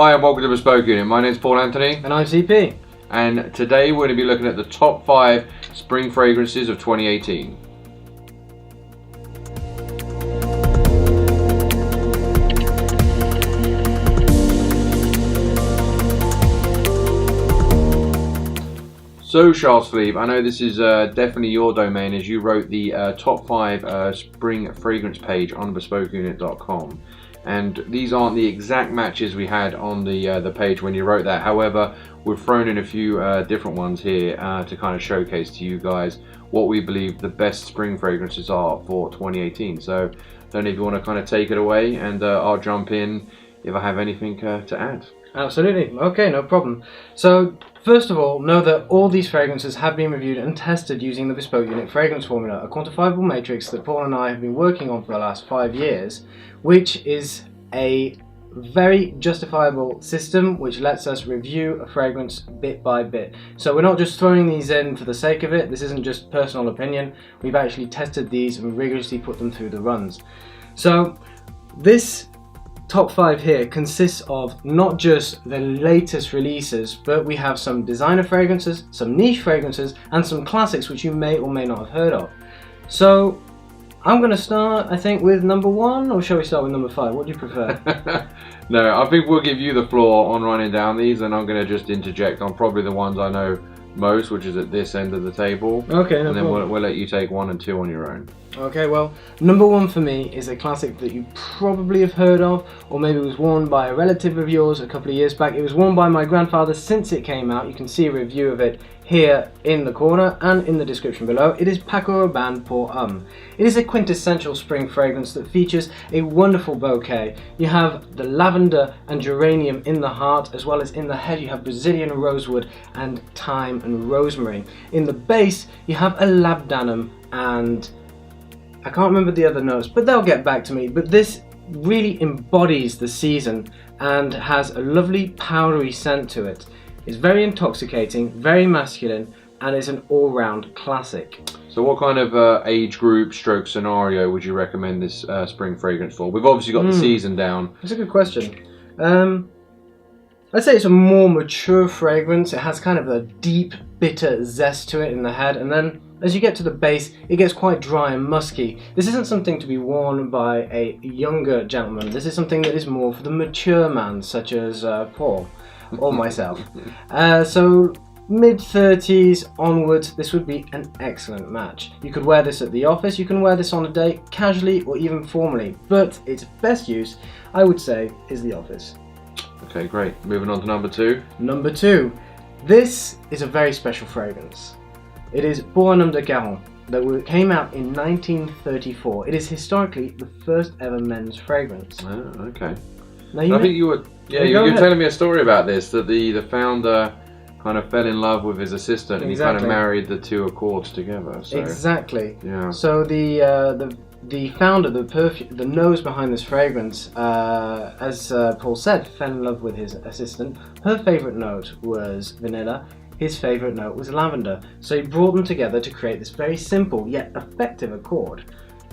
Hi and welcome to Bespoke Unit. My name is Paul Anthony. And I'm CP. And today we're going to be looking at the top 5 spring fragrances of 2018. So Charles-Philippe, I know this is definitely your domain as you wrote the top 5 spring fragrance page on bespokeuNit.com. And these aren't the exact matches we had on the page when you wrote that. However, we've thrown in a few different ones here to kind of showcase to you guys what we believe the best spring fragrances are for 2018. So I don't know if you want to kind of take it away, and I'll jump in if I have anything to add. Absolutely. Okay, no problem. So first of all, know that all these fragrances have been reviewed and tested using the Bespoke Unit fragrance formula, a quantifiable matrix that Paul and I have been working on for the last 5 years, which is a very justifiable system which lets us review a fragrance bit by bit. So we're not just throwing these in for the sake of it. This isn't just personal opinion. We've actually tested these and rigorously put them through the runs. So this top 5 here consists of not just the latest releases, but we have some designer fragrances, some niche fragrances, and some classics which you may or may not have heard of. So I'm going to start, I think, with number 1, or shall we start with number 5? What do you prefer? No, I think we'll give you the floor on running down these, and I'm going to just interject on probably the ones I know most, which is at this end of the table. Okay, no and then problem. we'll let you take 1 and 2 on your own. Okay, well, number 1 for me is a classic that you probably have heard of, or maybe it was worn by a relative of yours a couple of years back. It was worn by my grandfather since it came out. You can see a review of it here in the corner and in the description below. It is Paco Rabanne pour Homme. It is a quintessential spring fragrance that features a wonderful bouquet. You have the lavender and geranium in the heart, as well as in the head you have Brazilian rosewood and thyme and rosemary. In the base you have a labdanum and I can't remember the other notes, but they'll get back to me. But this really embodies the season and has a lovely powdery scent to it. It's very intoxicating, very masculine, and is an all-round classic. So what kind of age group stroke scenario would you recommend this spring fragrance for? We've obviously got the season down. That's a good question. I'd say it's a more mature fragrance. It has kind of a deep, bitter zest to it in the head, and then as you get to the base, it gets quite dry and musky. This isn't something to be worn by a younger gentleman. This is something that is more for the mature man, such as Paul or myself. So mid-30s onwards, this would be an excellent match. You could wear this at the office, you can wear this on a date, casually or even formally, but its best use, I would say, is the office. Okay, great. Moving on to number 2. Number 2. This is a very special fragrance. It is Un Homme De Caron that came out in 1934. It is historically the first ever men's fragrance. Oh, okay. Now I think you were telling me a story about this, that the founder kind of fell in love with his assistant and he kind of married the two accords together. So. Exactly. Yeah. So the founder, the nose behind this fragrance, as Paul said, fell in love with his assistant. Her favourite note was vanilla. His favourite note was lavender. So he brought them together to create this very simple yet effective accord.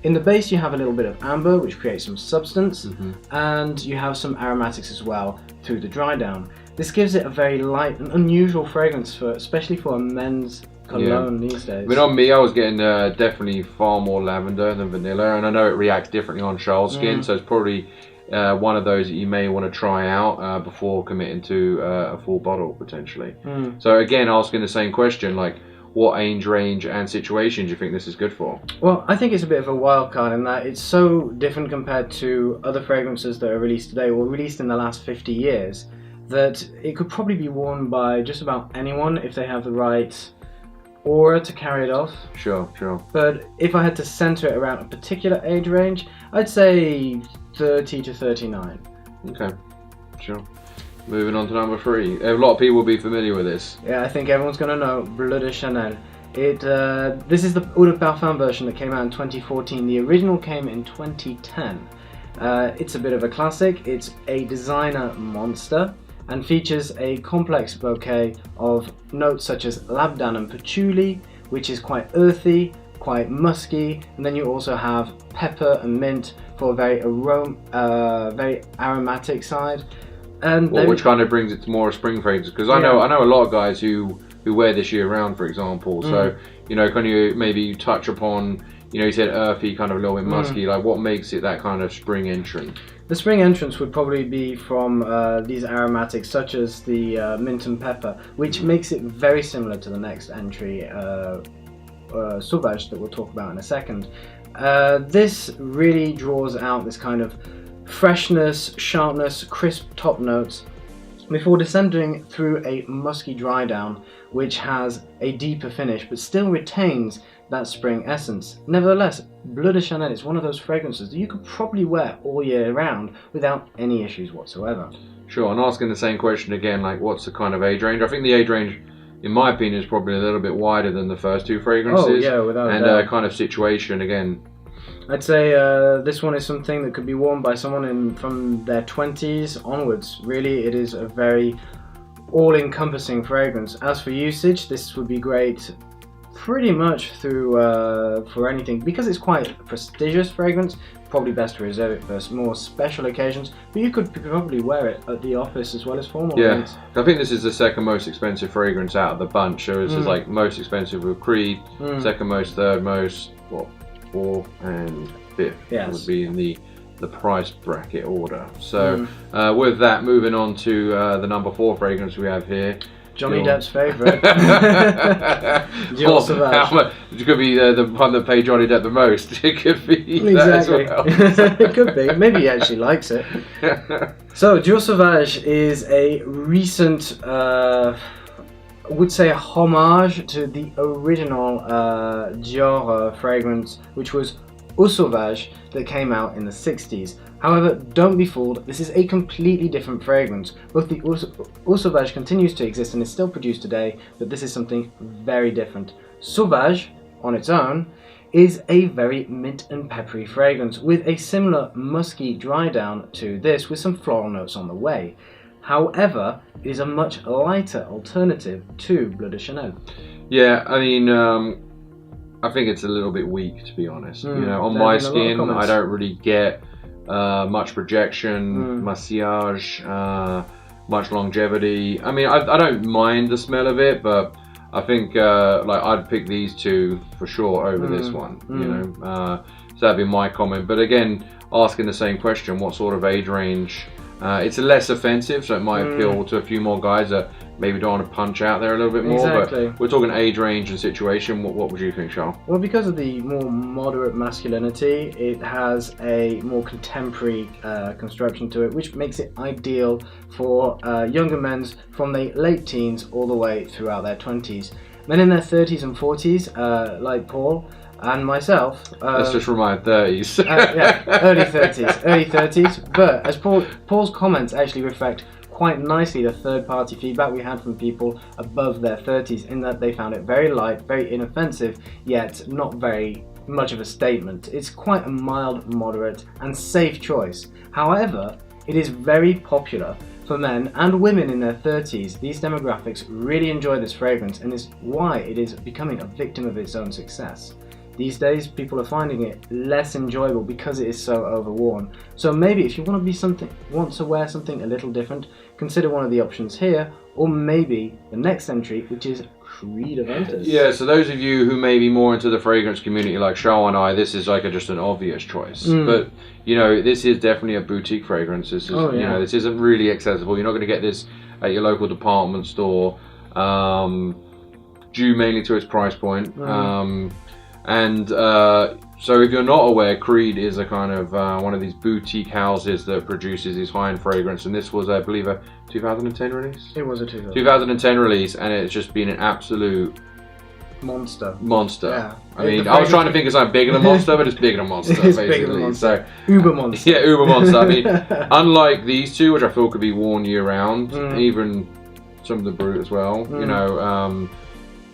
In the base you have a little bit of amber, which creates some substance, and you have some aromatics as well through the dry down. This gives it a very light and unusual fragrance, especially for a men's cologne these days. I mean, on me, I was getting definitely far more lavender than vanilla, and I know it reacts differently on Charles' skin, so it's probably one of those that you may want to try out before committing to a full bottle potentially. So again, asking the same question, like what age range and situation do you think this is good for? Well, I think it's a bit of a wild card in that it's so different compared to other fragrances that are released today or released in the last 50 years that it could probably be worn by just about anyone if they have the right aura to carry it off. Sure. But if I had to center it around a particular age range, I'd say 30 to 39. Okay, sure. Moving on to number 3. A lot of people will be familiar with this. Yeah, I think everyone's going to know Bleu de Chanel. This is the Eau de Parfum version that came out in 2014. The original came in 2010. It's a bit of a classic. It's a designer monster and features a complex bouquet of notes such as labdanum patchouli, which is quite earthy, quite musky, and then you also have pepper and mint for a very aromatic side. And which kind of brings it to more a spring fragrance, because I know a lot of guys who wear this year round, for example. So you know, can you maybe touch upon, you know, you said earthy, kind of a little bit musky, like what makes it that kind of spring entrance? The spring entrance would probably be from these aromatics such as the mint and pepper, which makes it very similar to the next entry, Sauvage, that we'll talk about in a second. This really draws out this kind of freshness, sharpness, crisp top notes before descending through a musky dry down, which has a deeper finish but still retains that spring essence. Nevertheless, Bleu de Chanel is one of those fragrances that you could probably wear all year round without any issues whatsoever. Sure, and asking the same question again, like what's the kind of age range? I think the age range, in my opinion, is probably a little bit wider than the first two fragrances. Oh yeah, without a doubt. And kind of situation again. I'd say this one is something that could be worn by someone from their 20s onwards. Really, it is a very all-encompassing fragrance. As for usage, this would be great pretty much through for anything, because it's quite a prestigious fragrance. Probably best to reserve it for more special occasions, but you could probably wear it at the office as well as formal events. I think this is the second most expensive fragrance out of the bunch. So this is like most expensive with Creed, second most, third most, what, fourth and fifth would be in the price bracket order. So with that, moving on to the number 4 fragrance we have here, Johnny Depp's favourite, Dior Sauvage. It could be the one that paid Johnny Depp the most. It could be that as well. It could be. Maybe he actually likes it. So Dior Sauvage is a recent, I would say, a homage to the original Dior fragrance, which was Un Sauvage, that came out in the 60s. However, don't be fooled, this is a completely different fragrance. Both the Un Sauvage continues to exist and is still produced today, but this is something very different. Sauvage, on its own, is a very mint and peppery fragrance with a similar musky dry down to this, with some floral notes on the way. However, it is a much lighter alternative to Bleu de Chanel. Yeah, I mean, I think it's a little bit weak, to be honest. You know, on my skin, I don't really get much projection, massage, much longevity. I mean, I don't mind the smell of it, but I think like I'd pick these two for sure over this one. You know, so that'd be my comment. But again, asking the same question: what sort of age range? It's less offensive, so it might appeal to a few more guys that maybe don't want to punch out there a little bit more. Exactly. But we're talking age range and situation. What would you think, Charles? Well, because of the more moderate masculinity, it has a more contemporary construction to it, which makes it ideal for younger men from the late teens all the way throughout their 20s. Men in their 30s and 40s, like Paul and myself. Let's just remind 30s. Yeah, early 30s. But as Paul's comments actually reflect quite nicely the third-party feedback we had from people above their 30s, in that they found it very light, very inoffensive, yet not very much of a statement. It's quite a mild, moderate, and safe choice. However, it is very popular for men and women in their 30s. These demographics really enjoy this fragrance, and is why it is becoming a victim of its own success. These days, people are finding it less enjoyable because it is so overworn. So maybe if you want to wear something a little different, consider one of the options here, or maybe the next entry, which is Creed Aventus. Yeah, so those of you who may be more into the fragrance community like Charles and I, this is like just an obvious choice. But you know, this is definitely a boutique fragrance. This is, you know, this isn't really accessible. You're not going to get this at your local department store, due mainly to its price point. So if you're not aware, Creed is a kind of one of these boutique houses that produces these high-end fragrance, and this was, I believe, a 2010 release? It was a 2010 release, and it's just been an absolute monster. Yeah. I mean, I was trying to think of something bigger than monster, but it's bigger than monster, basically. Bigger than monster. So, uber monster. Yeah, uber monster. I mean, unlike these two, which I feel could be worn year-round, even some of the Brut as well, you know,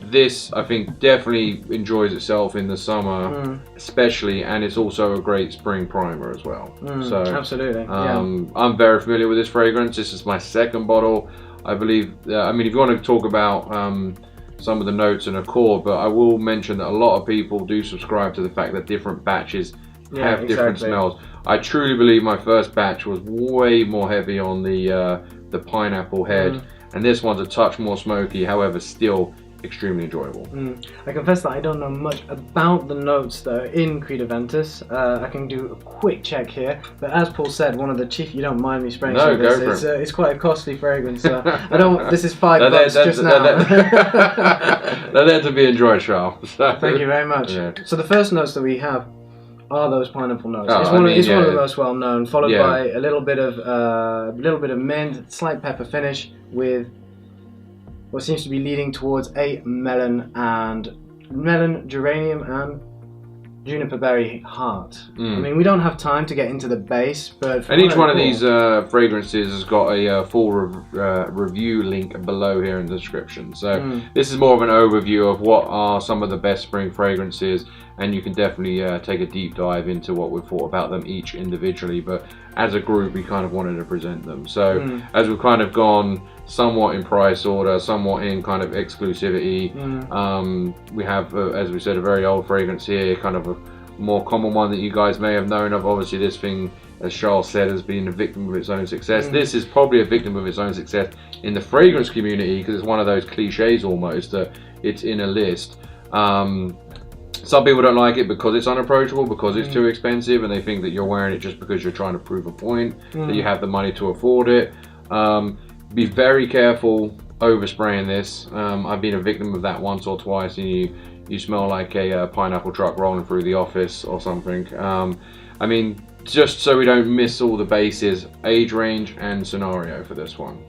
this, I think, definitely enjoys itself in the summer, especially, and it's also a great spring primer as well. So, absolutely. I'm very familiar with this fragrance. This is my second bottle, I believe. I mean, if you want to talk about some of the notes and accord, but I will mention that a lot of people do subscribe to the fact that different batches have different smells. I truly believe my first batch was way more heavy on the the pineapple head, and this one's a touch more smoky, however still extremely enjoyable. I confess that I don't know much about the notes that are in Creed Aventus. I can do a quick check here, but as Paul said, one of the chief, you don't mind me spraying some of this, it's quite a costly fragrance, so I don't, this is $5 just now. They're there to be enjoyed, Charles. So, thank you very much. Yeah. So the first notes that we have are those pineapple notes. Oh, it's one of the most well known, followed by a little bit of mint, slight pepper finish with what seems to be leading towards a melon, geranium, and juniper berry heart. I mean, we don't have time to get into the base, but and each one of these fragrances has got a full review link below here in the description. So this is more of an overview of what are some of the best spring fragrances, and you can definitely take a deep dive into what we've thought about them each individually, but as a group we kind of wanted to present them. So as we've kind of gone somewhat in price order, somewhat in kind of exclusivity, we have, as we said, a very old fragrance here, kind of a more common one that you guys may have known of. Obviously this thing, as Charles said, has been a victim of its own success. This is probably a victim of its own success in the fragrance community, because it's one of those cliches almost that it's in a list. Some people don't like it because it's unapproachable, because it's too expensive, and they think that you're wearing it just because you're trying to prove a point, that you have the money to afford it. Be very careful overspraying this. I've been a victim of that once or twice, and you smell like a pineapple truck rolling through the office or something. I mean, just so we don't miss all the bases, age range and scenario for this one.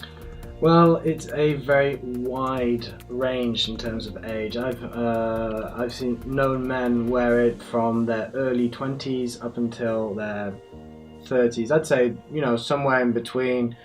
Well, it's a very wide range in terms of age. I've seen known men wear it from their early 20s up until their 30s. I'd say, you know, somewhere in between.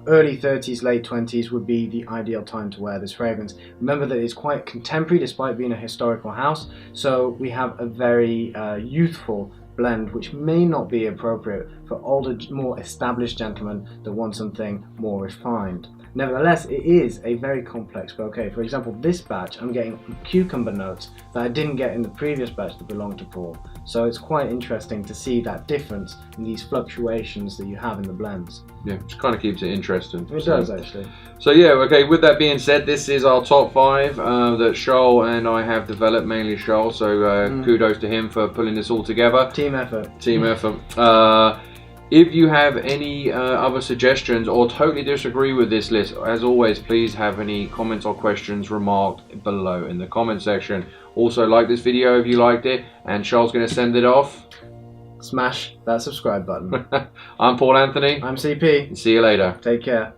Early 30s, late 20s would be the ideal time to wear this fragrance. Remember that it's quite contemporary despite being a historical house, so we have a very youthful blend, which may not be appropriate for older, more established gentlemen that want something more refined. Nevertheless, it is a very complex bouquet. For example, this batch, I'm getting cucumber notes that I didn't get in the previous batch that belonged to Paul. So it's quite interesting to see that difference in these fluctuations that you have in the blends. Yeah, which kind of keeps it interesting. It does, actually. So yeah, okay, with that being said, this is our top 5 that Charles and I have developed, mainly Charles, so kudos to him for pulling this all together. Team effort. Team effort. If you have any other suggestions or totally disagree with this list, as always, please have any comments or questions remarked below in the comment section. Also, like this video if you liked it, and Charles going to send it off. Smash that subscribe button. I'm Paul Anthony. I'm CP. See you later. Take care.